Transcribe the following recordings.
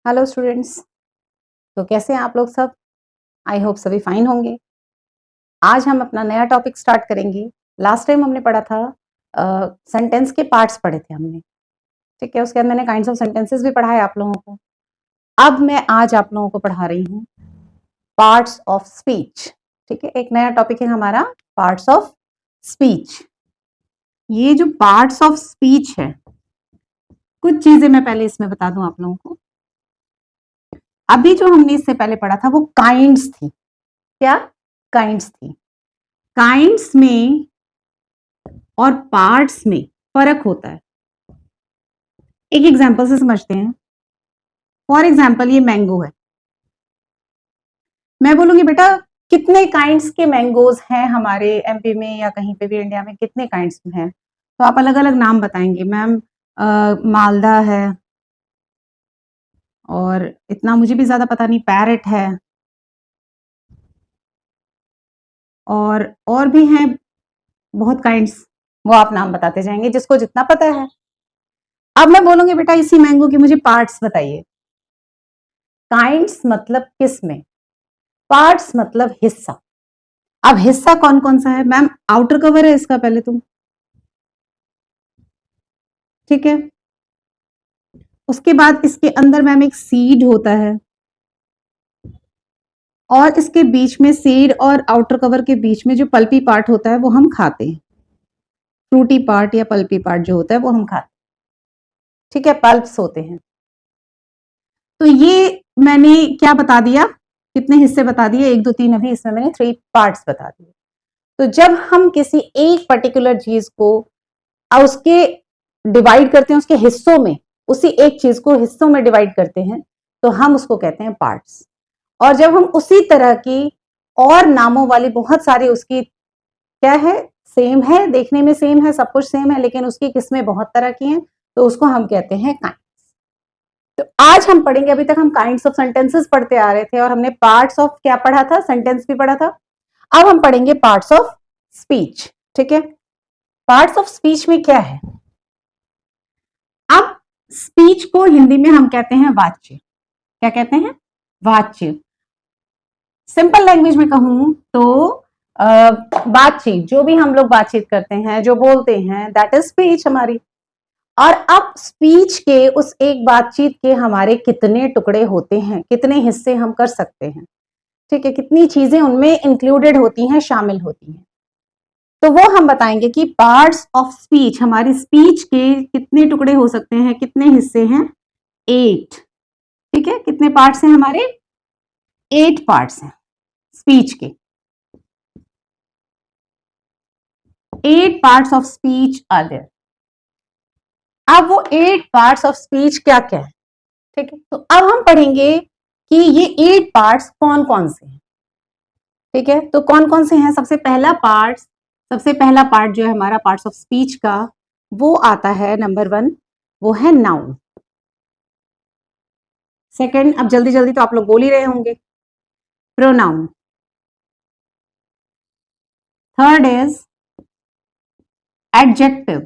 Hello students. तो कैसे हैं आप लोग सब? आई होप सभी फाइन होंगे। आज हम अपना नया टॉपिक स्टार्ट करेंगे। लास्ट टाइम हमने पढ़ा था सेंटेंस के पार्ट्स पढ़े थे हमने, ठीक है। उसके बाद मैंने काइंड्स ऑफ सेंटेंसेस भी पढ़ाए आप लोगों को। अब मैं आज आप लोगों को पढ़ा रही हूँ पार्ट्स ऑफ स्पीच, ठीक है। एक नया टॉपिक है हमारा, पार्ट्स ऑफ स्पीच। ये जो पार्ट्स ऑफ स्पीच है, कुछ चीजें मैं पहले इसमें बता दूं आप लोगों को। अभी जो हमने इससे पहले पढ़ा था वो काइंड्स थी। क्या काइंड्स थी? काइंड्स में और पार्ट्स में फर्क होता है। एक एग्जांपल से समझते हैं। फॉर एग्जांपल ये मैंगो है। मैं बोलूंगी बेटा कितने काइंड्स के मैंगोज हैं हमारे एमपी में या कहीं पे भी इंडिया में, कितने काइंड्स हैं? तो आप अलग अलग नाम बताएंगे। मैम मालदा है, और इतना मुझे भी ज्यादा पता नहीं, पैरेट है, और भी हैं बहुत काइंड्स। वो आप नाम बताते जाएंगे जिसको जितना पता है। अब मैं बोलूंगी बेटा इसी मैंगो के मुझे पार्ट्स बताइए। काइंड्स मतलब किस में, पार्ट्स मतलब हिस्सा। अब हिस्सा कौन कौन सा है? मैम आउटर कवर है इसका, पहले तुम, ठीक है। उसके बाद इसके अंदर मैम एक सीड होता है, और इसके बीच में सीड और आउटर कवर के बीच में जो पल्पी पार्ट होता है वो हम खाते हैं। फ्रूटी पार्ट या पल्पी पार्ट जो होता है वो हम खाते हैं, ठीक है। पल्प्स होते हैं। तो ये मैंने क्या बता दिया, कितने हिस्से बता दिए? 1 2 3, अभी इसमें मैंने 3 पार्ट्स बता दिए। तो जब हम किसी एक पर्टिकुलर चीज को उसके डिवाइड करते हैं, उसके हिस्सों में, उसी एक चीज को हिस्सों में डिवाइड करते हैं, तो हम उसको कहते हैं पार्ट्स। और जब हम उसी तरह की और नामों वाली बहुत सारी उसकी क्या है, सेम है, देखने में सेम है, सब कुछ सेम है, लेकिन उसकी किस्में बहुत तरह की हैं, तो उसको हम कहते हैं काइंड्स। तो आज हम पढ़ेंगे, अभी तक हम काइंड्स ऑफ सेंटेंसेस पढ़ते आ रहे थे और हमने पार्ट्स ऑफ क्या पढ़ा था, सेंटेंस भी पढ़ा था। अब हम पढ़ेंगे पार्ट्स ऑफ स्पीच, ठीक है। पार्ट्स ऑफ स्पीच में क्या है? अब स्पीच को हिंदी में हम कहते हैं वाच्य। क्या कहते हैं? वाच्य। सिंपल लैंग्वेज में कहूं तो बातचीत, जो भी हम लोग बातचीत करते हैं, जो बोलते हैं, दैट इज स्पीच हमारी। और अब स्पीच के उस एक बातचीत के हमारे कितने टुकड़े होते हैं, कितने हिस्से हम कर सकते हैं, ठीक है, कितनी चीजें उनमें इंक्लूडेड होती हैं, शामिल होती हैं, तो वो हम बताएंगे कि पार्ट्स ऑफ स्पीच, हमारी स्पीच के कितने टुकड़े हो सकते हैं, कितने हिस्से हैं? 8, ठीक है। कितने पार्ट्स हैं हमारे? 8 पार्ट्स हैं स्पीच के। 8 parts of speech are there. अब वो 8 पार्ट्स ऑफ स्पीच क्या क्या है, ठीक है। तो अब हम पढ़ेंगे कि ये 8 पार्ट्स कौन कौन से हैं, ठीक है। तो कौन कौन से हैं? सबसे पहला पार्ट जो है हमारा पार्ट्स ऑफ स्पीच का, वो आता है नंबर 1, वो है नाउन। सेकंड, अब जल्दी जल्दी तो आप लोग बोल ही रहे होंगे, प्रोनाउन। Third is adjective.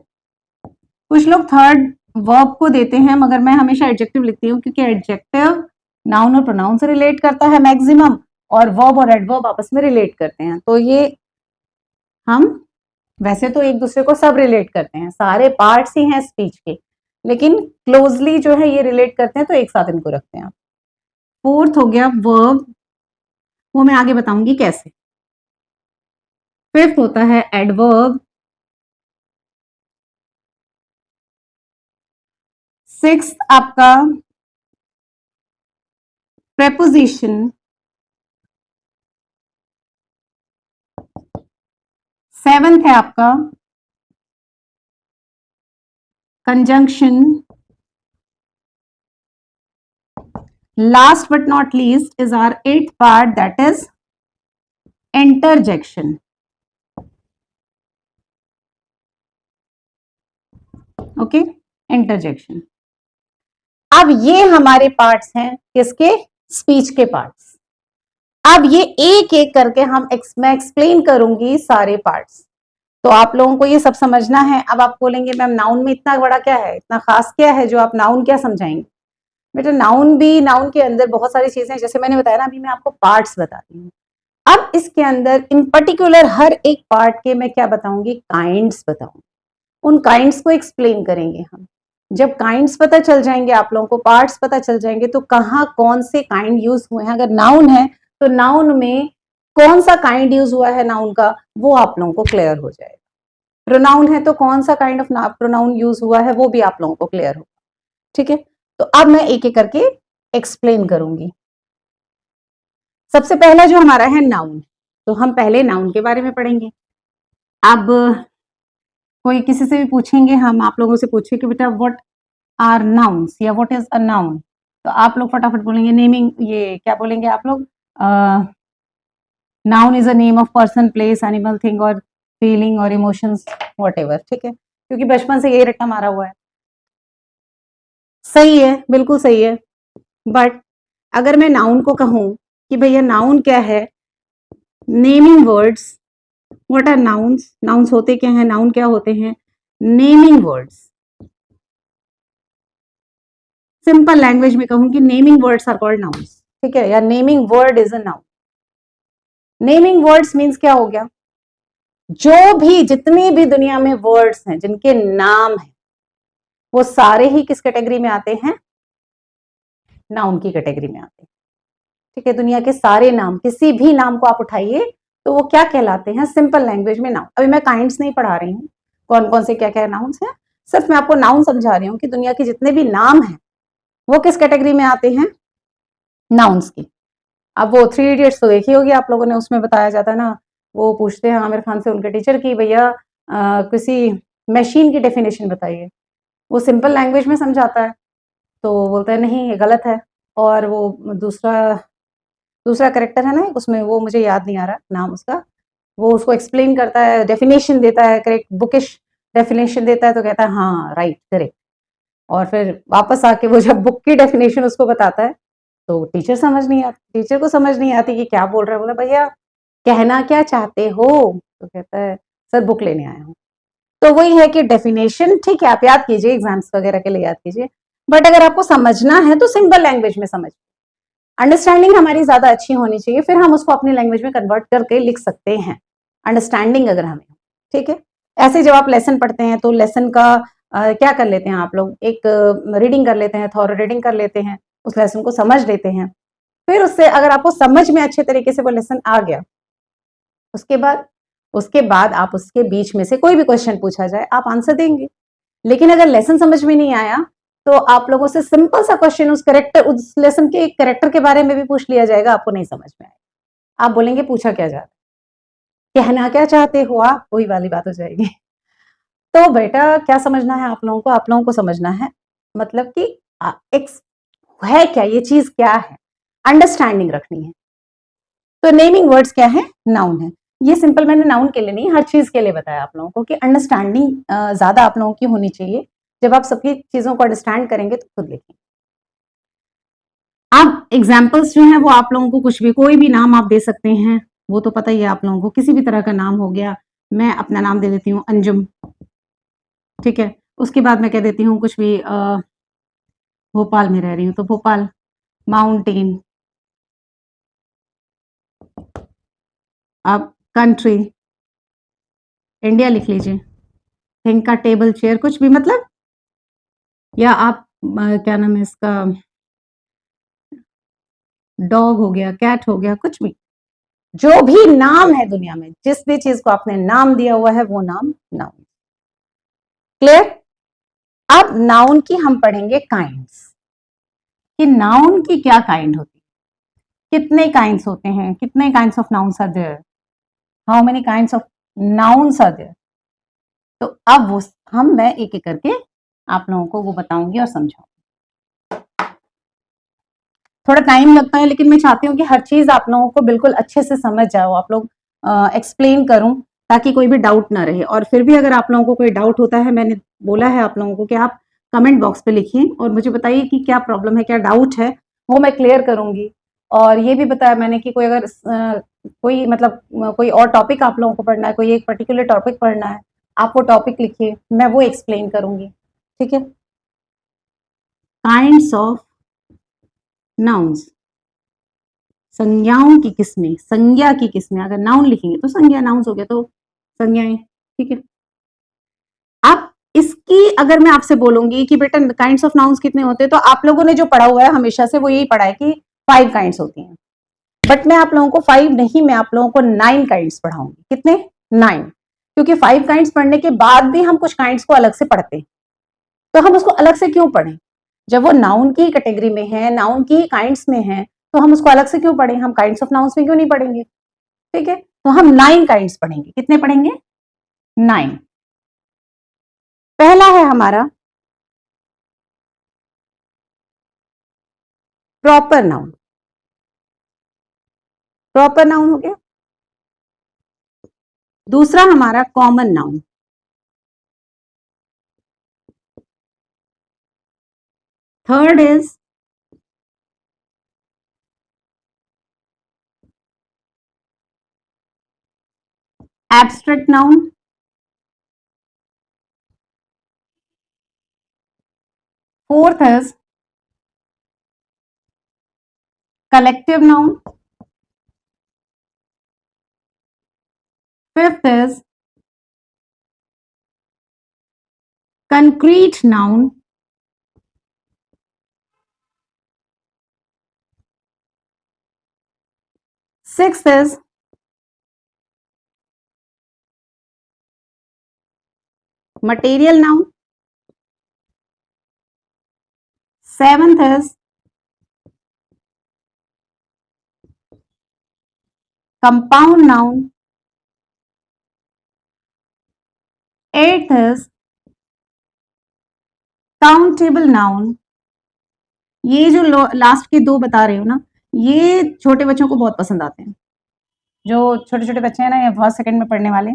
कुछ लोग थर्ड वर्ब को देते हैं, मगर मैं हमेशा एडजेक्टिव लिखती हूँ, क्योंकि एडजेक्टिव नाउन और प्रोनाउन से रिलेट करता है मैक्सिमम, और वर्ब और एडवर्ब आपस में रिलेट करते हैं। तो ये हम वैसे तो एक दूसरे को सब रिलेट करते हैं, सारे पार्ट्स ही हैं स्पीच के, लेकिन क्लोजली जो है ये रिलेट करते हैं, तो एक साथ इनको रखते हैं। फोर्थ हो गया वर्ब, वो मैं आगे बताऊंगी कैसे। फिफ्थ होता है एडवर्ब। सिक्स्थ आपका प्रेपोजिशन। सेवेंथ है आपका conjunction. Last but not least is our 8th part, that is interjection. Okay, interjection. अब ये हमारे पार्ट्स हैं, किसके? स्पीच के पार्ट्स। अब ये एक एक करके मैं एक्सप्लेन करूंगी सारे पार्ट्स, तो आप लोगों को ये सब समझना है। अब आप बोलेंगे मैम नाउन में इतना बड़ा क्या है, इतना खास क्या है जो आप नाउन क्या समझाएंगे? बेटा नाउन के अंदर बहुत सारी चीजें, जैसे मैंने बताया ना, अभी मैं आपको पार्ट्स बताती हूँ। अब इसके अंदर इन पर्टिकुलर हर एक पार्ट के मैं क्या बताऊंगी, काइंड्स बताऊंगी। उन काइंड्स को एक्सप्लेन करेंगे हम। जब काइंड्स पता चल जाएंगे आप लोगों को, पार्ट्स पता चल जाएंगे, तो कहाँ कौन से काइंड यूज हुए हैं। अगर नाउन है तो नाउन में कौन सा काइंड यूज हुआ है नाउन का, वो आप लोगों को क्लियर हो जाएगा। प्रोनाउन है तो कौन सा काइंड ऑफ प्रोनाउन यूज हुआ है वो भी आप लोगों को क्लियर होगा। ठीक है, तो अब मैं एक एक करके एक्सप्लेन करूंगी। सबसे पहला जो हमारा है नाउन, तो हम पहले नाउन के बारे में पढ़ेंगे। अब कोई किसी से भी पूछेंगे, हम आप लोगों से पूछेंगे कि बेटा व्हाट आर नाउन्स या व्हाट इज अ नाउन, तो आप लोग फटाफट बोलेंगे नेमिंग, ये क्या बोलेंगे आप लोग, noun is a name of person, place, animal, thing और फीलिंग और इमोशंस, व्हाटएवर। ठीक है, क्योंकि बचपन से यही रट्टा मारा हुआ है। सही है, बिल्कुल सही है। बट अगर मैं नाउन को कहूं कि भैया नाउन क्या है, naming words, what are nouns, nouns होते क्या हैं, नाउन क्या होते हैं, नेमिंग वर्ड्स। सिंपल लैंग्वेज में कहूं कि naming words are called nouns. ठीक है, या naming word is a noun. Naming words means क्या हो गया, जो भी जितनी भी दुनिया में वर्ड्स हैं जिनके नाम है, वो सारे ही किस कैटेगरी में आते हैं, नाउन की कैटेगरी में आते हैं। ठीक है, दुनिया के सारे नाम, किसी भी नाम को आप उठाइए तो वो क्या कहलाते हैं, सिंपल लैंग्वेज में नाउन। अभी मैं काइंड्स नहीं पढ़ा रही हूँ, कौन कौन से क्या क्या नाउन्स हैं, सिर्फ मैं आपको नाउन समझा रही हूँ कि दुनिया के जितने भी नाम हैं वो किस कैटेगरी में आते हैं, नाउन्स की। अब वो 3 इडियट्स तो देखी होगी आप लोगों ने, उसमें बताया जाता है ना, वो पूछते हैं आमिर खान से उनके टीचर की भैया किसी मशीन की डेफिनेशन बताइए। वो सिंपल लैंग्वेज में समझाता है तो बोलता है नहीं ये गलत है। और वो दूसरा दूसरा करेक्टर है ना उसमें, वो मुझे याद नहीं आ रहा नाम उसका, वो उसको एक्सप्लेन करता है, डेफिनेशन देता है, करेक्ट बुकिश डेफिनेशन देता है, तो कहता है हाँ राइट करेक्ट। और फिर वापस आके वो जब बुक की डेफिनेशन उसको बताता है तो टीचर समझ नहीं आती, टीचर को समझ नहीं आती कि क्या बोल रहा है। बोला भैया कहना क्या चाहते हो, तो कहता है सर बुक लेने आया हूँ। तो वही है कि डेफिनेशन ठीक है आप याद कीजिए, एग्जाम्स वगैरह के लिए याद कीजिए, बट अगर आपको समझना है तो सिंपल लैंग्वेज में समझ, अंडरस्टैंडिंग हमारी ज्यादा अच्छी होनी चाहिए, फिर हम उसको अपनी लैंग्वेज में कन्वर्ट करके लिख सकते हैं, अंडरस्टैंडिंग अगर हमें। ठीक है, ऐसे जब आप लेसन पढ़ते हैं तो लेसन का क्या कर लेते हैं आप लोग, एक रीडिंग कर लेते हैं, थॉरो रीडिंग कर लेते हैं, उस लेसन को समझ लेते हैं। फिर उससे अगर आपको समझ में अच्छे तरीके से वो लेसन आ गया, उसके बाद आप उसके बीच में से कोई भी क्वेश्चन पूछा जाए आप आंसर देंगे। लेकिन अगर लेसन समझ में नहीं आया तो आप लोगों से सिंपल सा क्वेश्चन उस लेसन के एक कैरेक्टर के बारे में भी पूछ लिया जाएगा, आपको नहीं समझ में आएगा, आप बोलेंगे पूछा क्या जा रहा है, कहना क्या चाहते हो आप, वही वाली बात हो जाएगी। तो बेटा क्या समझना है आप लोगों को समझना है मतलब कि एक है क्या, ये चीज क्या है, अंडरस्टैंडिंग रखनी है। तो नेमिंग वर्ड्स क्या है, नाउन है। ये सिंपल मैंने नाउन के लिए नहीं हर चीज के लिए बताया आप लोगों को कि अंडरस्टैंडिंग ज्यादा आप लोगों की होनी चाहिए। जब आप सबकी चीजों को अंडरस्टैंड करेंगे तो खुद लिखेंगे। अब एग्जाम्पल्स जो हैं वो आप लोगों को कुछ भी, कोई भी नाम आप दे सकते हैं, वो तो पता ही है आप लोगों को, किसी भी तरह का नाम हो गया। मैं अपना नाम दे देती हूँ अंजुम। ठीक है, उसके बाद मैं कह देती हूँ कुछ भी, भोपाल में रह रही हूँ तो भोपाल, माउंटेन, अब कंट्री, इंडिया लिख लीजिए, थिंक का टेबल चेयर, कुछ भी मतलब, या आप क्या नाम है इसका, डॉग हो गया, कैट हो गया, कुछ भी, जो भी नाम है दुनिया में, जिस भी चीज को आपने नाम दिया हुआ है वो नाम नाउन। क्लियर। अब नाउन की हम पढ़ेंगे काइंड्स, कि नाउन की क्या काइंड होती है, कितने काइंड्स होते हैं, कितने kinds of nouns are there, how many kinds of nouns are there. तो अब वो मैं एक एक करके आप लोगों को वो बताऊंगी और समझाऊंगी। थोड़ा टाइम लगता है लेकिन मैं चाहती हूँ कि हर चीज आप लोगों को बिल्कुल अच्छे से समझ जाओ, आप लोग एक्सप्लेन करूं ताकि कोई भी डाउट ना रहे। और फिर भी अगर आप लोगों को कोई डाउट होता है, मैंने बोला है आप लोगों को कि आप कमेंट बॉक्स पे लिखिए और मुझे बताइए कि क्या प्रॉब्लम है, क्या डाउट है, वो मैं क्लियर करूंगी। और ये भी बताया मैंने कि कोई अगर कोई मतलब कोई और टॉपिक आप लोगों को पढ़ना है, कोई एक पर्टिकुलर टॉपिक पढ़ना है, आप वो टॉपिक लिखिए, मैं वो एक्सप्लेन करूंगी। ठीक है, काइंड्स ऑफ नाउन्स, संज्ञाओं की किस्में, संज्ञा की किस्में, अगर नाउन लिखेंगे तो संज्ञा, नाउन्स हो गया तो संज्ञाएं, ठीक है। अब इसकी अगर मैं आपसे बोलूंगी कि बेटा काइंड्स ऑफ नाउन्स कितने होते हैं, तो आप लोगों ने जो पढ़ा हुआ है हमेशा से वो यही पढ़ा है कि 5 काइंड्स होती हैं, बट मैं आप लोगों को 5 नहीं, मैं आप लोगों को 9 काइंड्स पढ़ाऊंगी। कितने? 9, क्योंकि 5 काइंड्स पढ़ने के बाद भी हम कुछ काइंड्स को अलग से पढ़ते हैं, तो हम उसको अलग से क्यों पढ़ें? जब वो नाउन की कैटेगरी में है, नाउन की काइंड्स में है, तो हम उसको अलग से क्यों पढ़ें? हम काइंड्स ऑफ नाउन्स में क्यों नहीं पढ़ेंगे? ठीक है, तो हम 9 काइंड्स पढ़ेंगे। कितने पढ़ेंगे? 9। पहला है हमारा प्रॉपर नाउन, प्रॉपर नाउन हो गया। दूसरा हमारा common noun, third is abstract noun, fourth is collective noun, fifth is concrete noun, sixth is material noun, seventh is compound noun, eighth is countable noun। ये जो लास्ट के 2 बता रही हूँ ना, ये छोटे बच्चों को बहुत पसंद आते हैं। जो छोटे छोटे बच्चे हैं ना, या फर्स्ट सेकंड में पढ़ने वाले,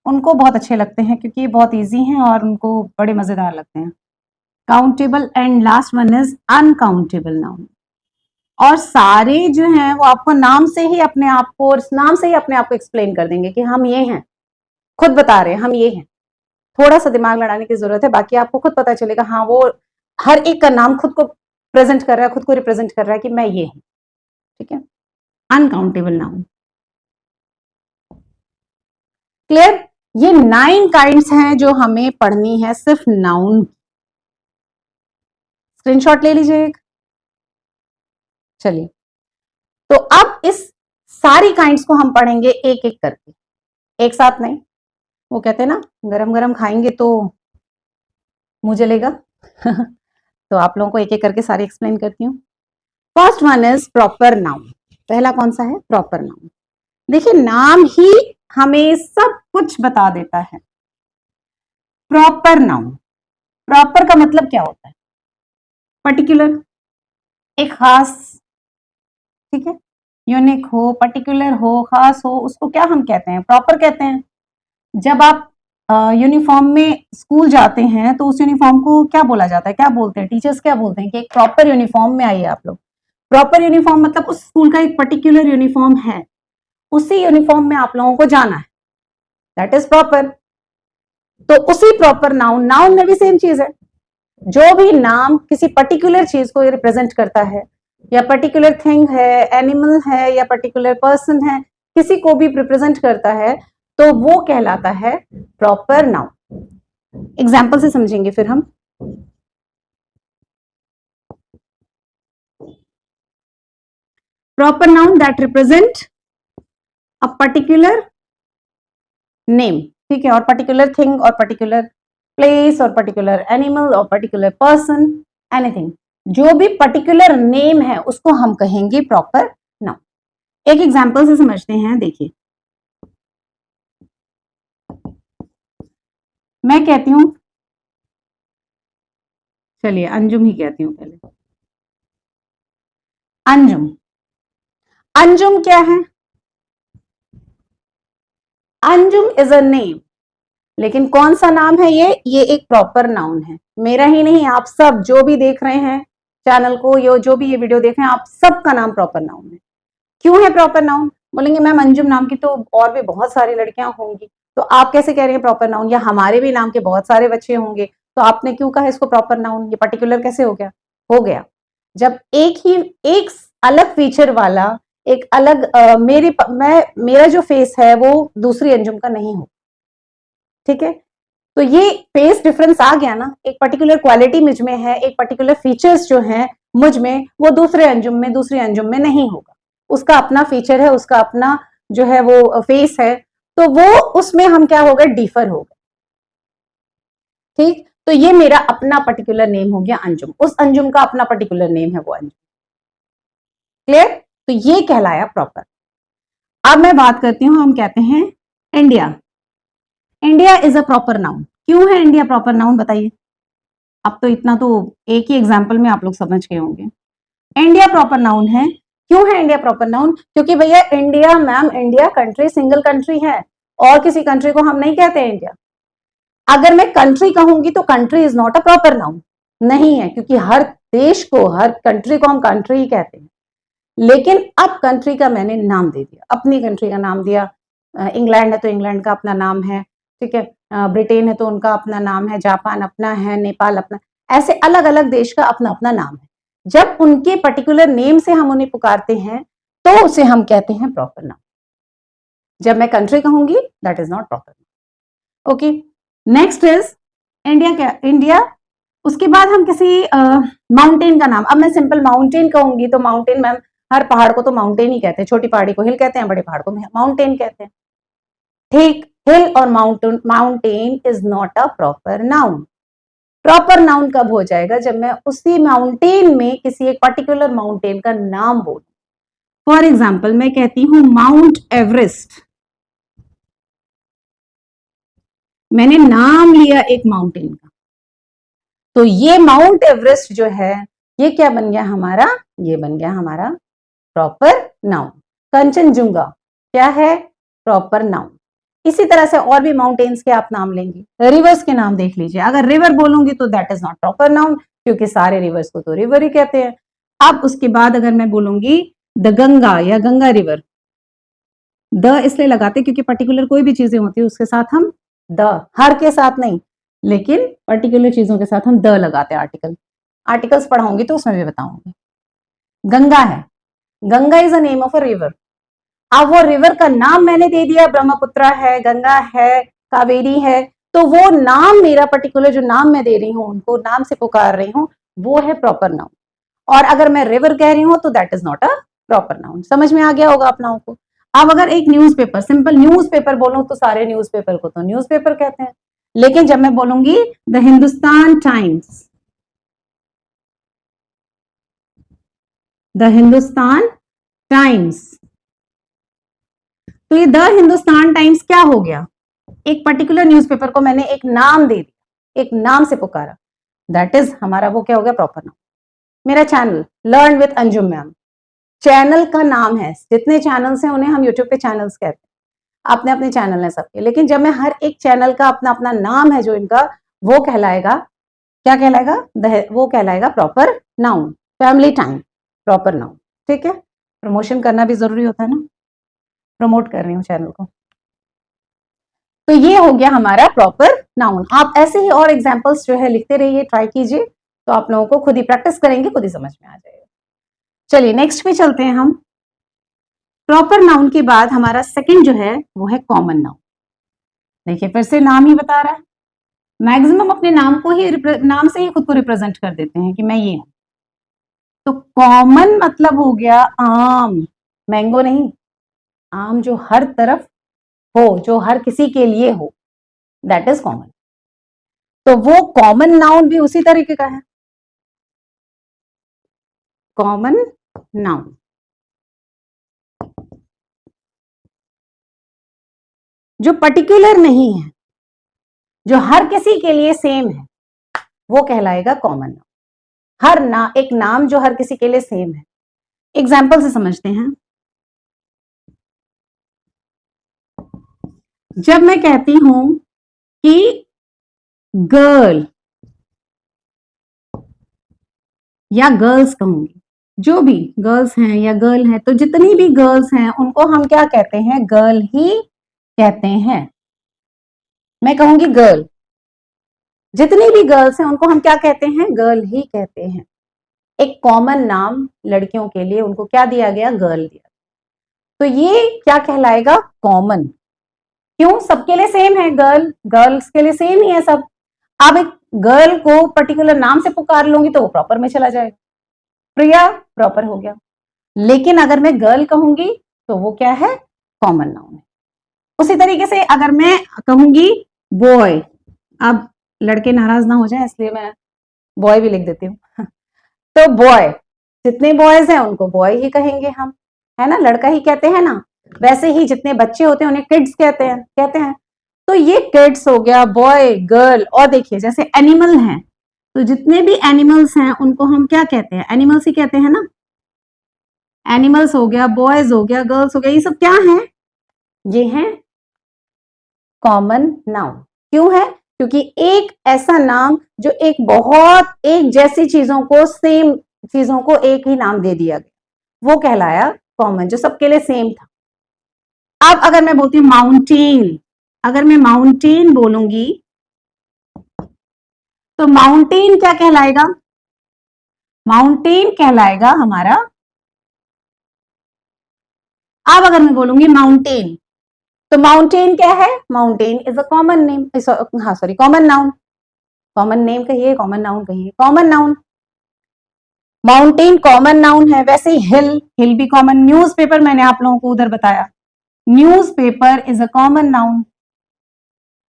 उनको बहुत अच्छे लगते हैं क्योंकि ये बहुत इजी हैं और उनको बड़े मजेदार लगते हैं। Countable and last one is uncountable noun. और सारे जो हैं वो आपको नाम से ही अपने आप को, नाम से ही अपने आप को एक्सप्लेन कर देंगे कि हम ये हैं, खुद बता रहे हैं हम ये हैं। थोड़ा सा दिमाग लड़ाने की जरूरत है, बाकी आपको खुद पता चलेगा। हाँ, वो हर एक का नाम खुद को प्रेजेंट कर रहा है, खुद को रिप्रेजेंट कर रहा है कि मैं ये हूं। ठीक है, अनकाउंटेबल नाउन। क्लियर? ये 9 काइंड्स हैं जो हमें पढ़नी है सिर्फ नाउन। स्क्रीनशॉट ले लीजिए एक। चलिए, तो अब इस सारी काइंड्स को हम पढ़ेंगे एक एक करके, एक साथ नहीं। वो कहते हैं ना, गरम गरम खाएंगे तो मुंह जलेगा। तो आप लोगों को एक एक करके सारी एक्सप्लेन करती हूँ। First one is proper noun. पहला कौन सा है? Proper noun. देखिए, नाम ही हमें सब कुछ बता देता है। प्रॉपर नाउन, प्रॉपर का मतलब क्या होता है? पर्टिकुलर, एक खास, ठीक है, यूनिक हो, पर्टिकुलर हो, खास हो, उसको क्या हम कहते हैं? प्रॉपर कहते हैं। जब आप यूनिफॉर्म में स्कूल जाते हैं तो उस यूनिफॉर्म को क्या बोला जाता है? क्या बोलते हैं टीचर्स? क्या बोलते हैं कि एक प्रॉपर यूनिफॉर्म में आइए आप लोग। प्रॉपर यूनिफॉर्म मतलब उस स्कूल का एक पर्टिकुलर यूनिफॉर्म है, उसी यूनिफॉर्म में आप लोगों को जाना है, दैट इज प्रॉपर। तो उसी प्रॉपर नाउन, नाउन में भी सेम चीज है। जो भी नाम किसी पर्टिकुलर चीज को रिप्रेजेंट करता है, या पर्टिकुलर थिंग है, एनिमल है, या पर्टिकुलर पर्सन है, किसी को भी रिप्रेजेंट करता है, तो वो कहलाता है प्रॉपर नाउन। एग्जाम्पल से समझेंगे फिर हम। Proper noun that represent a particular name, ठीक है, और पर्टिकुलर थिंग, और पर्टिकुलर प्लेस, और पर्टिकुलर एनिमल, और पर्टिकुलर पर्सन, एनीथिंग। जो भी पर्टिकुलर नेम है उसको हम कहेंगे प्रॉपर नाउन। एक एग्जाम्पल से समझते हैं। देखिए, मैं कहती हूं, चलिए अंजुम ही कहती हूं पहले। अंजुम, अंजुम क्या है? अंजुम इज अ नेम, लेकिन कौन सा नाम है ये एक प्रॉपर नाउन है। मेरा ही नहीं, आप सब जो भी देख रहे हैं चैनल को, जो भी ये वीडियो देख रहे हैं, आप सबका नाम प्रॉपर नाउन है। क्यों है प्रॉपर नाउन? बोलेंगे मैम अंजुम नाम की तो और भी बहुत सारी लड़कियां होंगी, तो आप कैसे कह रहे हैं प्रॉपर नाउन? या हमारे भी नाम के बहुत सारे बच्चे होंगे, तो आपने क्यों कहा इसको प्रॉपर नाउन? ये पर्टिकुलर कैसे हो गया? हो गया, जब एक अलग फीचर वाला, एक अलग मेरा जो फेस है वो दूसरी अंजुम का नहीं हो, ठीक है। तो ये फेस डिफरेंस आ गया ना, एक पर्टिकुलर क्वालिटी मुझ में है, एक पर्टिकुलर फीचर्स जो हैं मुझ में, वो दूसरी अंजुम में नहीं होगा। उसका अपना फीचर है, उसका अपना जो है वो फेस है, तो वो उसमें हम क्या हो गए, डिफर हो गए, ठीक। तो ये मेरा अपना पर्टिकुलर नेम हो गया अंजुम, उस अंजुम का अपना पर्टिकुलर नेम है वो अंजुम, क्लियर। तो ये कहलाया प्रॉपर। अब मैं बात करती हूं, हम कहते हैं India. India is a proper noun. क्यों है इंडिया प्रॉपर नाउन, बताइए। अब तो इतना तो एक ही एग्जाम्पल में आप लोग समझ गए होंगे। इंडिया प्रॉपर नाउन है। क्यों है इंडिया प्रॉपर नाउन, क्योंकि भैया India, ma'am India country single country है, और किसी कंट्री को हम नहीं कहते इंडिया। अगर मैं कंट्री कहूंगी तो country is not a proper noun, नहीं है, क्योंकि हर देश को, हर कंट्री को हम कंट्री ही कहते हैं। लेकिन अब कंट्री का मैंने नाम दे दिया, अपनी कंट्री का नाम दिया। इंग्लैंड है तो इंग्लैंड का अपना नाम है, ठीक है। ब्रिटेन है तो उनका अपना नाम है, जापान अपना है, नेपाल अपना, ऐसे अलग अलग देश का अपना अपना नाम है। जब उनके पर्टिकुलर नेम से हम उन्हें पुकारते हैं तो उसे हम कहते हैं प्रॉपर नाउन। जब मैं कंट्री कहूंगी that is not proper. Okay, next is India. क्या इंडिया, उसके बाद हम किसी माउंटेन का नाम, अब मैं सिंपल माउंटेन कहूंगी तो माउंटेन, मैम हर पहाड़ को तो माउंटेन ही कहते हैं, छोटी पहाड़ी को हिल कहते हैं, बड़े पहाड़ को माउंटेन कहते हैं, ठीक। हिल और mountain is not a proper noun. Proper noun कब हो जाएगा, जब मैं उसी माउंटेन में किसी एक पर्टिकुलर माउंटेन का नाम बोलूं। फॉर एग्जाम्पल मैं कहती हूं माउंट एवरेस्ट, मैंने नाम लिया एक माउंटेन का, तो ये माउंट एवरेस्ट जो है ये क्या बन गया हमारा, ये बन गया हमारा प्रॉपर नाउन। कंचनजुंगा क्या है, प्रॉपर नाउन। इसी तरह से और भी माउंटेन्स के आप नाम लेंगे, रिवर्स के नाम देख लीजिए, अगर रिवर बोलूंगी तो that is not proper noun, क्योंकि सारे रिवर्स को तो रिवर ही कहते हैं। अब उसके बाद अगर मैं बोलूंगी द गंगा या गंगा रिवर, द इसलिए लगाते क्योंकि पर्टिकुलर कोई भी चीजें होती है उसके साथ हम द, हर के साथ नहीं, लेकिन पर्टिकुलर चीजों के साथ हम द लगाते हैं। आर्टिकल्स पढ़ाऊंगी तो उसमें भी बताऊंगी। गंगा है, Ganga is a name of a river. अब वो रिवर का नाम मैंने दे दिया, ब्रह्मपुत्र है, गंगा है, कावेरी है, तो वो नाम मेरा पर्टिकुलर जो नाम मैं दे रही हूँ, उनको नाम से पुकार रही हूँ, वो है प्रॉपर नाउन। और अगर मैं रिवर कह रही हूँ तो that is not a proper noun. समझ में आ गया होगा आप लोगों को। अब अगर एक न्यूज़पेपर, सिंपल न्यूज़पेपर बोलूं तो सारे न्यूज़पेपर को तो न्यूज़पेपर कहते हैं, लेकिन जब मैं बोलूंगी the Hindustan times, the Hindustan times, तो ये द हिंदुस्तान टाइम्स क्या हो गया, एक पर्टिकुलर न्यूज़पेपर को मैंने एक नाम दे दिया, एक नाम से पुकारा, दैट इज हमारा वो क्या हो गया, प्रॉपर नाउन। मेरा channel learn with Anjum ma'am, channel का नाम है, जितने चैनल्स हैं उन्हें हम यूट्यूब पे चैनल्स कहते हैं, अपने अपने चैनल हैं सबके, लेकिन जब मैं हर एक चैनल का अपना अपना नाम है जो इनका, वो कहलाएगा, क्या कहलाएगा, वो कहलाएगा proper noun. Family time proper noun, ठीक है। प्रमोशन करना भी जरूरी होता है ना, प्रमोट कर रही हूँ चैनल को। तो ये हो गया हमारा प्रॉपर नाउन। आप ऐसे ही और एग्जांपल्स जो है लिखते रहिए, ट्राई कीजिए, तो आप लोगों को खुद ही प्रैक्टिस करेंगे, खुद ही समझ में आ जाएगा। चलिए नेक्स्ट पे चलते हैं हम। प्रॉपर नाउन के बाद हमारा सेकंड जो है वो है कॉमन नाउन। देखिए फिर से नाम ही बता रहा है, मैक्सिमम अपने नाम को ही, नाम से ही खुद को रिप्रेजेंट कर देते हैं कि मैं ये हूं। तो कॉमन मतलब हो गया आम, मैंगो नहीं, आम जो हर तरफ हो, जो हर किसी के लिए हो, दैट इज कॉमन। तो वो कॉमन नाउन भी उसी तरीके का है, कॉमन नाउन जो पर्टिकुलर नहीं है, जो हर किसी के लिए सेम है, वो कहलाएगा कॉमन नाउन। एक नाम जो हर किसी के लिए सेम है। एग्जाम्पल से समझते हैं। जब मैं कहती हूं कि गर्ल या गर्ल्स कहूंगी, जो भी गर्ल्स हैं या गर्ल हैं, तो जितनी भी गर्ल्स हैं उनको हम क्या कहते हैं, गर्ल ही कहते हैं। मैं कहूंगी गर्ल, जितनी भी गर्ल्स हैं उनको हम क्या कहते हैं, गर्ल ही कहते हैं। एक कॉमन नाम लड़कियों के लिए उनको क्या दिया गया, गर्ल दिया। तो ये क्या कहलाएगा, कॉमन। क्यों, सबके लिए सेम है, गर्ल्स के लिए सेम ही है सब। अब एक गर्ल को पर्टिकुलर नाम से पुकार लूंगी तो वो प्रॉपर में चला जाएगा, प्रिया प्रॉपर हो गया। लेकिन अगर मैं गर्ल कहूंगी तो वो क्या है, कॉमन नाउन है। उसी तरीके से अगर मैं कहूंगी बॉय, अब लड़के नाराज ना हो जाए इसलिए मैं बॉय भी लिख देती हूँ तो बॉय, जितने बॉयज हैं उनको बॉय ही कहेंगे हम, है ना, लड़का ही कहते हैं ना। वैसे ही जितने बच्चे होते हैं उन्हें किड्स कहते हैं। तो ये किड्स हो गया, बॉय, गर्ल। और देखिए जैसे एनिमल हैं, तो जितने भी एनिमल्स हैं उनको हम क्या कहते हैं, एनिमल्स ही कहते हैं ना। एनिमल्स हो गया, बॉयज हो गया, गर्ल्स हो गया, ये सब क्या है, ये हैं कॉमन नाउन। क्यों है, क्योंकि एक ऐसा नाम जो एक बहुत एक जैसी चीजों को, सेम चीजों को एक ही नाम दे दिया गया, वो कहलाया कॉमन, जो सबके लिए सेम था। अब अगर मैं बोलती हूँ माउंटेन, अगर मैं माउंटेन बोलूंगी तो माउंटेन क्या कहलाएगा, माउंटेन कहलाएगा हमारा। अब अगर मैं बोलूंगी माउंटेन, तो माउंटेन क्या है, mountain is a common name, हाँ sorry, common noun. Common name कहिए, कॉमन नाउन कहिए, common noun. Mountain common noun है। वैसे ही हिल, हिल भी कॉमन। न्यूज़पेपर मैंने आप लोगों को उधर बताया, newspaper is a common noun.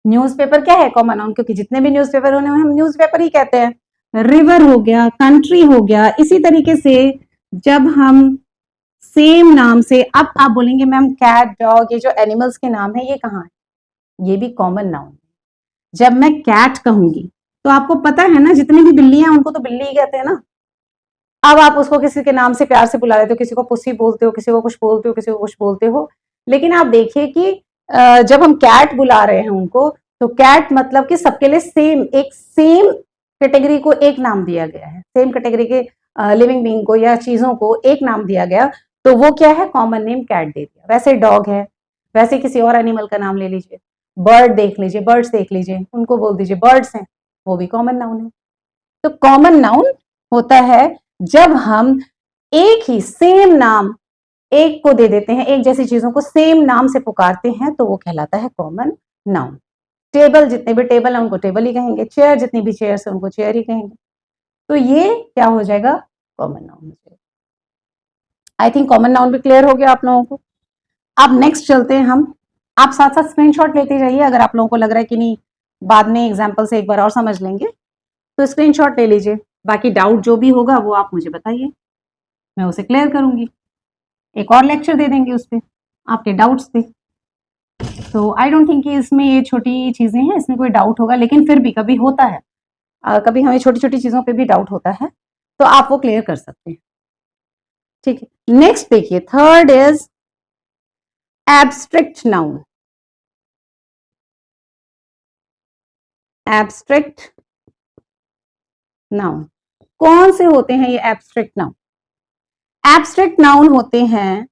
Newspaper क्या है, कॉमन नाउन, क्योंकि जितने भी न्यूज़पेपर होने हम न्यूज़पेपर ही कहते हैं। रिवर हो गया, कंट्री हो गया। इसी तरीके से जब हम सेम नाम से, अब आप बोलेंगे मैम कैट, डॉग, ये जो एनिमल्स के नाम है ये कहाँ है, ये भी कॉमन नाउन। जब मैं कैट कहूंगी तो आपको पता है ना, जितनी भी बिल्लियां हैं उनको तो बिल्ली ही कहते हैं ना। अब आप उसको किसी के नाम से प्यार से बुला लेते हो, किसी को पुसी बोलते हो, किसी को कुछ बोलते हो, किसी को कुछ बोलते हो। लेकिन आप देखिए कि जब हम कैट बुला रहे हैं उनको, तो कैट मतलब कि सबके लिए सेम, एक सेम कैटेगरी को एक नाम दिया गया है, सेम कैटेगरी के लिविंग बीइंग को या चीजों को एक नाम दिया गया, तो वो क्या है, कॉमन नेम कैट दे दिया। वैसे डॉग है, वैसे किसी और एनिमल का नाम ले लीजिए, बर्ड देख लीजिए, बर्ड्स देख लीजिए, उनको बोल दीजिए बर्ड्स हैं, वो भी कॉमन नाउन है। तो कॉमन नाउन होता है जब हम एक ही सेम नाम एक को दे देते हैं, एक जैसी चीजों को सेम नाम से पुकारते हैं, तो वो कहलाता है कॉमन नाउन। टेबल, जितने भी टेबल है उनको टेबल ही कहेंगे, चेयर जितनी भी चेयर्स है उनको चेयर ही कहेंगे। तो ये क्या हो जाएगा, कॉमन नाउन हो जाएगा। आई थिंक कॉमन नाउन भी क्लियर हो गया आप लोगों को। अब नेक्स्ट चलते हैं हम। आप साथ साथ स्क्रीनशॉट लेते जाइए, अगर आप लोगों को लग रहा है कि नहीं बाद में एग्जाम्पल से एक बार और समझ लेंगे तो स्क्रीनशॉट ले लीजिए। बाकी डाउट जो भी होगा वो आप मुझे बताइए, मैं उसे क्लियर करूंगी। एक और लेक्चर दे देंगे उस पर आपके डाउट्स पे। तो आई डोंट थिंक कि इसमें ये छोटी चीजें हैं, इसमें कोई डाउट होगा, लेकिन फिर भी कभी होता है, कभी हमें छोटी छोटी चीजों पे भी डाउट होता है, तो आप वो क्लियर कर सकते हैं। ठीक है, नेक्स्ट देखिए, third is abstract noun. Abstract noun कौन से होते हैं ये एब्स्ट्रैक्ट नाउन? एब्स्ट्रैक्ट नाउन होते हैं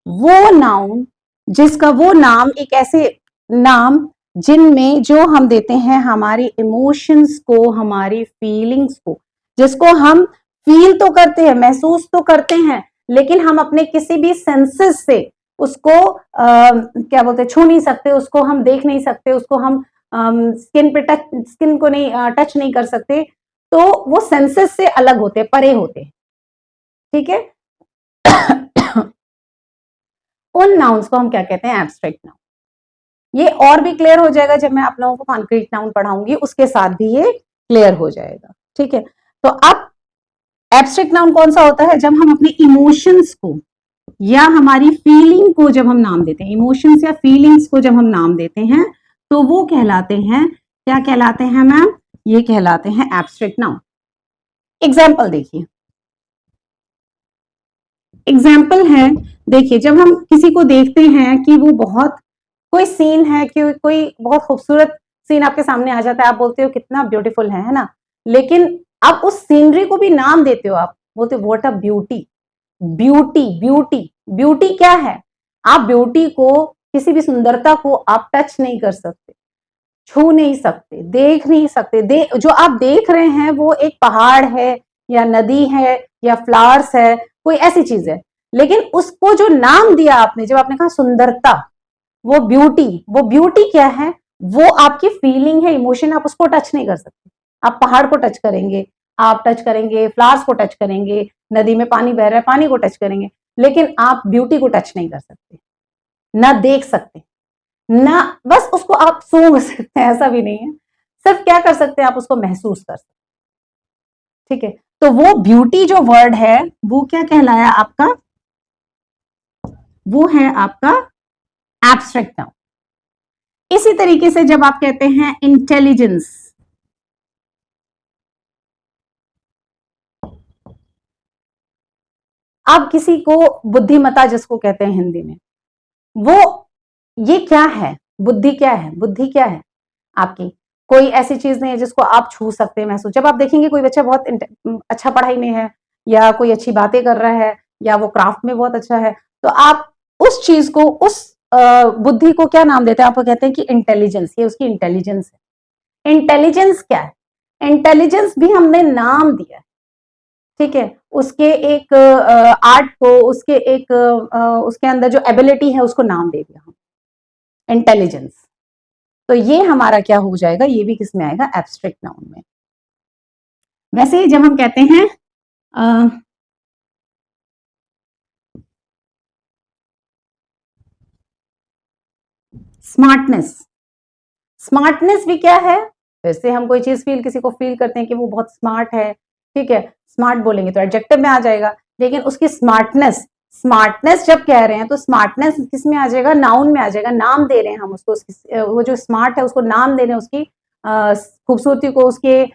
वो नाउन जिसका वो नाम, एक ऐसे नाम जिनमें जो हम देते हैं हमारी इमोशंस को, हमारी फीलिंग्स को, जिसको हम फील तो करते हैं, महसूस तो करते हैं, लेकिन हम अपने किसी भी सेंसेस से उसको क्या बोलते हैं, छू नहीं सकते, उसको हम देख नहीं सकते, उसको हम स्किन को नहीं टच नहीं कर सकते, तो वो सेंसेस से अलग होते हैं, परे होते हैं। ठीक है उन नाउन्स को हम क्या कहते हैं, एब्स्ट्रैक्ट नाउन। ये और भी क्लियर हो जाएगा जब मैं आप लोगों को कॉन्क्रीट नाउन पढ़ाऊंगी, उसके साथ भी ये क्लियर हो जाएगा। ठीक है, तो अब एब्स्ट्रैक्ट नाउन कौन सा होता है, जब हम अपने इमोशंस को या हमारी फीलिंग को जब हम नाम देते हैं, इमोशंस या फीलिंग्स को जब हम नाम देते हैं, तो वो कहलाते हैं, क्या कहलाते हैं मैम, ये कहलाते हैं एब्स्ट्रैक्ट नाउन। एग्जाम्पल देखिए, एग्जाम्पल है, देखिए जब हम किसी को देखते हैं कि वो बहुत, कोई सीन है कि कोई बहुत खूबसूरत सीन आपके सामने आ जाता है, आप बोलते हो कितना ब्यूटीफुल है ना, लेकिन अब उस सीनरी को भी नाम देते हो, आप बोलते हो what a beauty. Beauty, beauty, beauty क्या है, आप ब्यूटी को, किसी भी सुंदरता को आप टच नहीं कर सकते, छू नहीं सकते, देख नहीं सकते। जो आप देख रहे हैं वो एक पहाड़ है, या नदी है या फ्लावर्स है, कोई ऐसी चीज है, लेकिन उसको जो नाम दिया आपने, जब आपने कहा सुंदरता, वो ब्यूटी क्या है, वो आपकी फीलिंग है, इमोशन, आप उसको टच नहीं कर सकते। आप पहाड़ को टच करेंगे, आप टच करेंगे फ्लावर्स को टच करेंगे, नदी में पानी बह रहा है पानी को टच करेंगे, लेकिन आप ब्यूटी को टच नहीं कर सकते, ना देख सकते, ना बस उसको आप सूंघ सकते हैं, ऐसा भी नहीं है, सिर्फ क्या कर सकते हैं, आप उसको महसूस कर सकते हैं। ठीक है, तो वो ब्यूटी जो वर्ड है वो क्या कहलाया आपका, वो है आपका एब्स्ट्रैक्ट नाउन। इसी तरीके से जब आप कहते हैं इंटेलिजेंस, अब किसी को बुद्धिमता जिसको कहते हैं हिंदी में, वो ये क्या है, बुद्धि क्या है, बुद्धि क्या है आपकी, कोई ऐसी चीज नहीं है जिसको आप छू सकते हैं, महसूस। जब आप देखेंगे कोई बच्चा बहुत अच्छा पढ़ाई में है, या कोई अच्छी बातें कर रहा है, या वो क्राफ्ट में बहुत अच्छा है, तो आप उस चीज को, उस बुद्धि को क्या नाम देते हैं, आपको कहते हैं कि इंटेलिजेंस, ये उसकी इंटेलिजेंस है। इंटेलिजेंस क्या है, इंटेलिजेंस भी हमने नाम दिया है। ठीक है, उसके एक आर्ट को, उसके एक उसके अंदर जो एबिलिटी है उसको नाम दे दिया हम, इंटेलिजेंस। तो ये हमारा क्या हो जाएगा, ये भी किस में आएगा, एब्स्ट्रैक्ट नाउन में। वैसे ही जब हम कहते हैं स्मार्टनेस, स्मार्टनेस भी क्या है, वैसे हम कोई चीज फील, किसी को फील करते हैं कि वो बहुत स्मार्ट है, ठीक है, स्मार्ट बोलेंगे तो एडजेक्टिव में आ जाएगा, लेकिन उसकी स्मार्टनेस, स्मार्टनेस जब कह रहे हैं तो स्मार्टनेस किस में आ जाएगा, नाउन में आ जाएगा, नाम दे रहे हैं हम उसको, वो जो स्मार्ट है उसको नाम दे रहे हैं, उसकी खूबसूरती को, उसके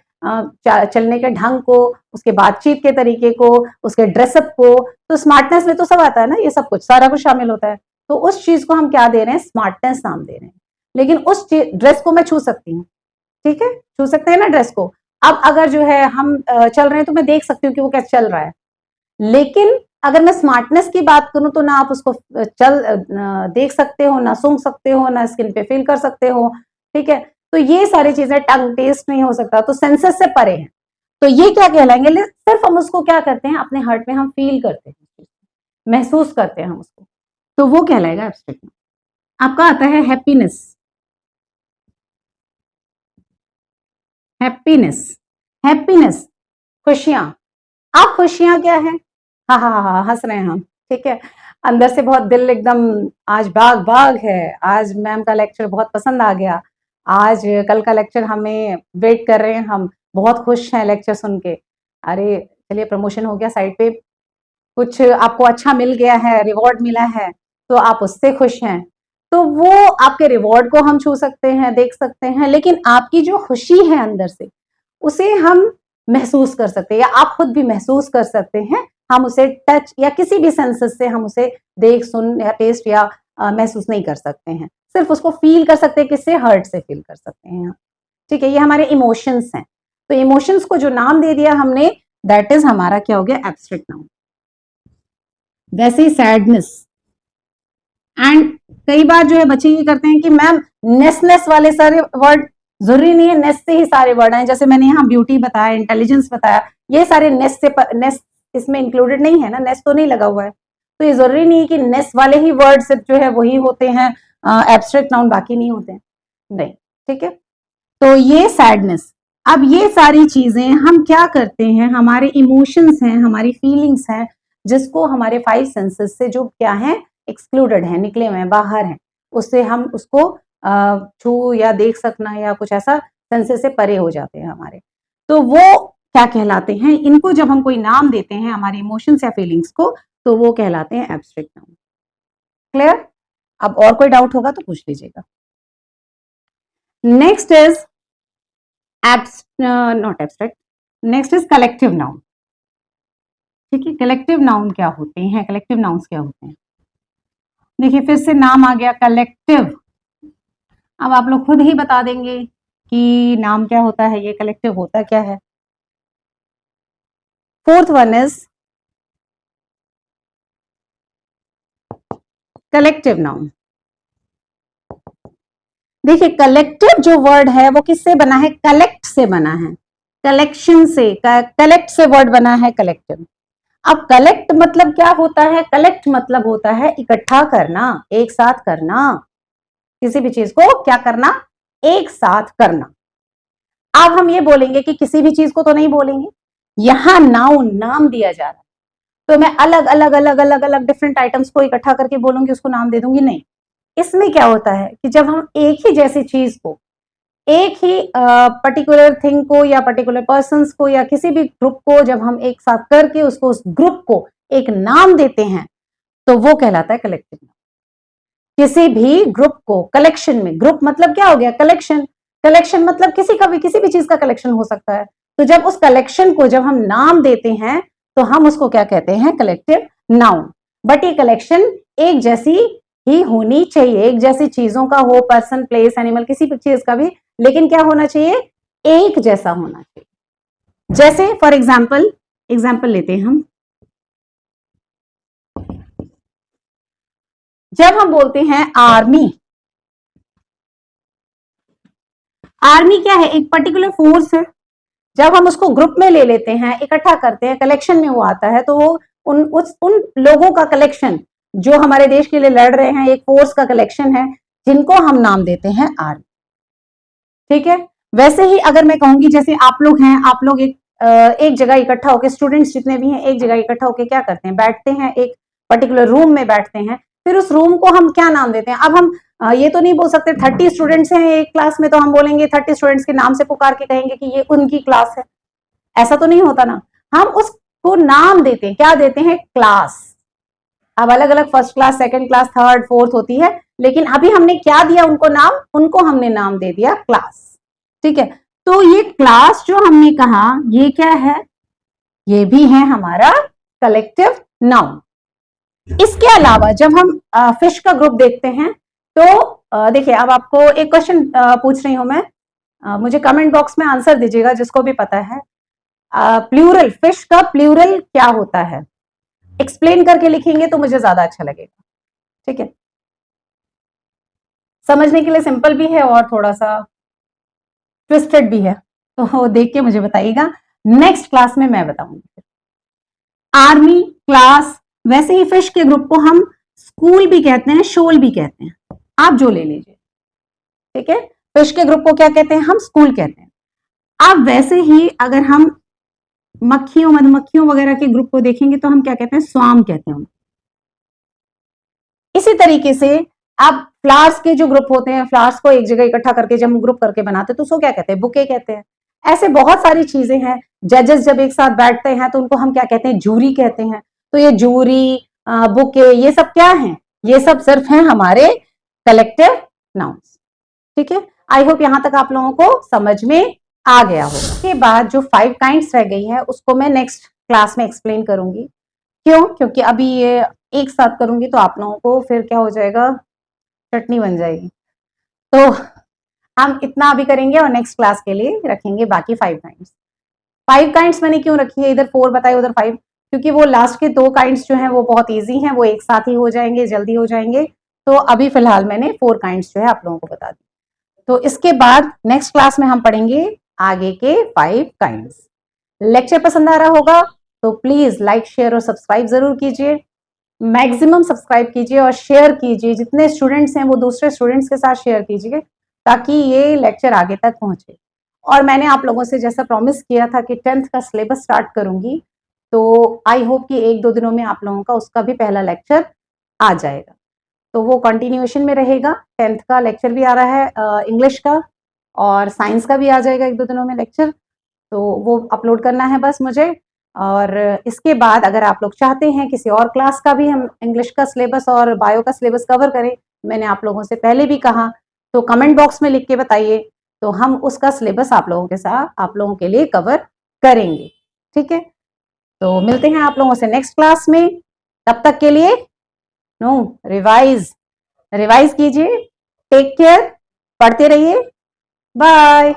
चलने के ढंग को, उसके बातचीत के तरीके को, उसके ड्रेसअप को, तो स्मार्टनेस में तो सब आता है ना, ये सब कुछ सारा कुछ शामिल होता है। तो उस चीज को हम क्या दे रहे हैं, स्मार्टनेस नाम दे रहे हैं। लेकिन उस ड्रेस को मैं छू सकती हूँ, ठीक है, छू सकते हैं ना ड्रेस को। अब अगर जो है हम चल रहे हैं तो मैं देख सकती हूँ कि वो क्या चल रहा है, लेकिन अगर मैं स्मार्टनेस की बात करूं तो ना आप उसको देख सकते हो, ना सूंघ सकते हो, ना स्किन पे फील कर सकते हो। ठीक है, तो ये सारी चीजें, टंग टेस्ट नहीं हो सकता, तो सेंसेस से परे हैं। तो ये क्या कहलाएंगे, सिर्फ हम उसको क्या करते हैं, अपने हार्ट में हम फील करते हैं, महसूस करते हैं हम उसको, तो वो कहलाएगा एब्स्ट्रैक्ट। आपका आता है हैप्पीनेस, हैप्पीनेस, हैप्पीनेस, खुशियां। आप खुशियां क्या है, हाँ हाँ हाँ, हंस रहे हैं हम, ठीक है, अंदर से बहुत दिल एकदम आज बाग बाग है, आज मैम का लेक्चर बहुत पसंद आ गया, आज कल का लेक्चर हमें वेट कर रहे हैं, हम बहुत खुश हैं लेक्चर सुन के, अरे चलिए प्रमोशन हो गया साइड पे, कुछ आपको अच्छा मिल गया है, रिवॉर्ड मिला है, तो आप उससे खुश हैं, तो वो आपके रिवॉर्ड को हम छू सकते हैं, देख सकते हैं, लेकिन आपकी जो खुशी है अंदर से, उसे हम महसूस कर सकते हैं, या आप खुद भी महसूस कर सकते हैं, हम उसे टच या किसी भी सेंसेस से हम उसे देख, सुन या टेस्ट या महसूस नहीं कर सकते हैं, सिर्फ उसको फील कर सकते हैं, किससे, हर्ट से फील कर सकते हैं। ठीक है, ये हमारे इमोशंस हैं, तो इमोशंस को जो नाम दे दिया हमने, दैट इज हमारा क्या हो गया, एब्स्ट्रैक्ट नाउन। वैसे ही सैडनेस, एंड कई बार जो है बच्चे ये करते हैं कि मैम नेसनेस वाले सारे वर्ड, जरूरी नहीं है नेस से ही सारे वर्ड आए, जैसे मैंने यहाँ ब्यूटी बताया, इंटेलिजेंस बताया, ये सारे नेस से नेस इसमें इंक्लूडेड नहीं है ना, नेस तो नहीं लगा हुआ है, तो ये जरूरी नहीं है कि नेस वाले ही वर्ड सिर्फ जो है वही होते हैं एब्स्ट्रैक्ट नाउन, बाकी नहीं होते हैं, नहीं। ठीक है, तो ये सैडनेस, अब ये सारी चीजें हम क्या करते हैं, हमारे इमोशंस हैं, हमारी फीलिंग्स हैं, जिसको हमारे 5 सेंसेस से जो क्या है, एक्सक्लूडेड है, निकले हुए हैं, बाहर हैं, उससे हम उसको छू या देख सकना या कुछ ऐसा, सेंसेस से परे हो जाते हैं हमारे, तो वो क्या कहलाते हैं, इनको जब हम कोई नाम देते हैं हमारे इमोशंस या फीलिंग्स को, तो वो कहलाते हैं एब्स्ट्रैक्ट नाउन। क्लियर? अब और कोई डाउट होगा तो पूछ लीजिएगा। Next is not abstract, next is collective noun. ठीक है, कलेक्टिव नाउन क्या होते हैं, कलेक्टिव नाउन्स क्या होते हैं, देखिए फिर से नाम आ गया कलेक्टिव, अब आप लोग खुद ही बता देंगे कि नाम क्या होता है, ये कलेक्टिव होता क्या है। Fourth one is collective noun. देखिए कलेक्टिव जो वर्ड है वो किससे बना है, कलेक्ट से बना है, कलेक्शन से, कलेक्ट से वर्ड बना है कलेक्टिव। अब कलेक्ट मतलब क्या होता है? कलेक्ट मतलब होता है इकट्ठा करना, एक साथ करना, किसी भी चीज को क्या करना? एक साथ करना। अब हम ये बोलेंगे कि किसी भी चीज को तो नहीं बोलेंगे, यहां नाउन, नाम दिया जा रहा है, तो मैं अलग अलग अलग अलग अलग डिफरेंट आइटम्स को इकट्ठा करके बोलूंगी, उसको नाम दे दूंगी? नहीं। इसमें क्या होता है कि जब हम एक ही जैसी चीज को, एक ही पर्टिकुलर थिंग को या पर्टिकुलर पर्संस को या किसी भी ग्रुप को जब हम एक साथ करके उसको, उस ग्रुप को एक नाम देते हैं, तो वो कहलाता है कलेक्टिव नाउन। किसी भी ग्रुप को कलेक्शन में, ग्रुप मतलब क्या हो गया? कलेक्शन। कलेक्शन मतलब किसी का भी, किसी भी चीज का कलेक्शन हो सकता है। तो जब उस कलेक्शन को जब हम नाम देते हैं तो हम उसको क्या कहते हैं? Collective noun. बट ये कलेक्शन एक जैसी ही होनी चाहिए, एक जैसी चीजों का हो, पर्सन, प्लेस, एनिमल, किसी भी चीज का भी, लेकिन क्या होना चाहिए? एक जैसा होना चाहिए। जैसे फॉर एग्जाम्पल लेते हैं हम, जब हम बोलते हैं आर्मी, आर्मी क्या है? एक पर्टिकुलर फोर्स है। जब हम उसको ग्रुप में ले लेते हैं, इकट्ठा करते हैं, कलेक्शन में वो आता है, तो वो उन लोगों का कलेक्शन जो हमारे देश के लिए लड़ रहे हैं, एक फोर्स का कलेक्शन है, जिनको हम नाम देते हैं आर्मी। ठीक है? वैसे ही अगर मैं कहूंगी, जैसे आप लोग हैं, आप लोग एक जगह इकट्ठा होकर, स्टूडेंट्स जितने भी हैं एक जगह इकट्ठा होकर क्या करते हैं? बैठते हैं, एक पर्टिकुलर रूम में बैठते हैं, फिर उस रूम को हम क्या नाम देते हैं? अब हम ये तो नहीं बोल सकते 30 स्टूडेंट्स हैं एक क्लास में तो हम बोलेंगे 30 स्टूडेंट्स के नाम से पुकार के कहेंगे कि ये उनकी क्लास है। ऐसा तो नहीं होता ना। हम उसको नाम देते हैं, क्या देते हैं? क्लास। अब अलग अलग first class, second class, third, fourth होती है, लेकिन अभी हमने क्या दिया उनको नाम? उनको हमने नाम दे दिया क्लास। ठीक है? तो ये क्लास जो हमने कहा, ये क्या है? ये भी है हमारा कलेक्टिव नाउन। इसके अलावा जब हम फिश का ग्रुप देखते हैं, तो देखिए, अब आपको एक क्वेश्चन पूछ रही हूं मैं, मुझे कमेंट बॉक्स में आंसर दीजिएगा जिसको भी पता है। प्लूरल, फिश का प्लूरल क्या होता है? एक्सप्लेन करके लिखेंगे तो मुझे ज्यादा अच्छा लगेगा। ठीक है? समझने के लिए सिंपल भी है और थोड़ा सा ट्विस्टेड भी है, तो देख के मुझे बताइएगा, नेक्स्ट क्लास में मैं बताऊंगी। आर्मी, क्लास, वैसे ही फिश के ग्रुप को हम स्कूल भी कहते हैं, शोल भी कहते हैं, आप जो ले लीजिए। ठीक है? फिश के ग्रुप को क्या कहते हैं? हम स्कूल कहते हैं। अब वैसे ही अगर हम मक्खियों, मधुमक्खियों वगैरह के ग्रुप को देखेंगे तो हम क्या कहते हैं? स्वाम कहते हैं। इसी तरीके से अब फ्लावर्स के जो ग्रुप होते हैं, फ्लावर्स को एक जगह इकट्ठा करके जब हम ग्रुप करके बनाते हैं तो उसको क्या कहते हैं? बुके कहते हैं। ऐसे बहुत सारी चीजें हैं। जजेस जब एक साथ बैठते हैं तो उनको हम क्या कहते हैं? जूरी कहते हैं। तो ये जूरी, बुके, ये सब क्या है? ये सब सिर्फ हैं हमारे कलेक्टिव नाउन्स। ठीक है? आई होप यहां तक आप लोगों को समझ में आ गया होगा। इसके बाद जो 5 काइंड्स रह गई है उसको मैं नेक्स्ट क्लास में एक्सप्लेन करूंगी। क्यों? क्योंकि अभी ये एक साथ करूंगी तो आप लोगों को फिर क्या हो जाएगा? चटनी बन जाएगी। तो हम इतना अभी करेंगे और नेक्स्ट क्लास के लिए रखेंगे बाकी 5 काइंड्स। 5 काइंड्स मैंने क्यों रखी है? इधर 4 बताए, उधर 5, क्योंकि वो लास्ट के 2 काइंड्स जो हैं वो बहुत इजी हैं, वो एक साथ ही हो जाएंगे, जल्दी हो जाएंगे। तो अभी फिलहाल मैंने 4 काइंड्स जो है आप लोगों को बता दी। तो इसके बाद नेक्स्ट क्लास में हम पढ़ेंगे आगे के 5 काइंड्स। लेक्चर पसंद आ रहा होगा तो प्लीज लाइक, शेयर और सब्सक्राइब जरूर कीजिए। मैक्सिमम सब्सक्राइब कीजिए और शेयर कीजिए, जितने स्टूडेंट्स हैं वो दूसरे स्टूडेंट्स के साथ शेयर कीजिए ताकि ये लेक्चर आगे तक पहुंचे। और मैंने आप लोगों से जैसा प्रॉमिस किया था कि 10th का सिलेबस स्टार्ट करूंगी, तो आई होप कि 1-2 दिनों में आप लोगों का उसका भी पहला लेक्चर आ जाएगा। तो वो कंटिन्यूएशन में रहेगा। 10th का लेक्चर भी आ रहा है इंग्लिश का, और साइंस का भी आ जाएगा 1-2 दिनों में लेक्चर। तो वो अपलोड करना है बस मुझे। और इसके बाद अगर आप लोग चाहते हैं किसी और क्लास का भी हम इंग्लिश का सिलेबस और बायो का सिलेबस कवर करें, मैंने आप लोगों से पहले भी कहा, तो कमेंट बॉक्स में लिख के बताइए, तो हम उसका सिलेबस आप लोगों के साथ, आप लोगों के लिए कवर करेंगे। ठीक है? तो मिलते हैं आप लोगों से नेक्स्ट क्लास में। तब तक के लिए रिवाइज कीजिए। टेक केयर, पढ़ते रहिए। बाय।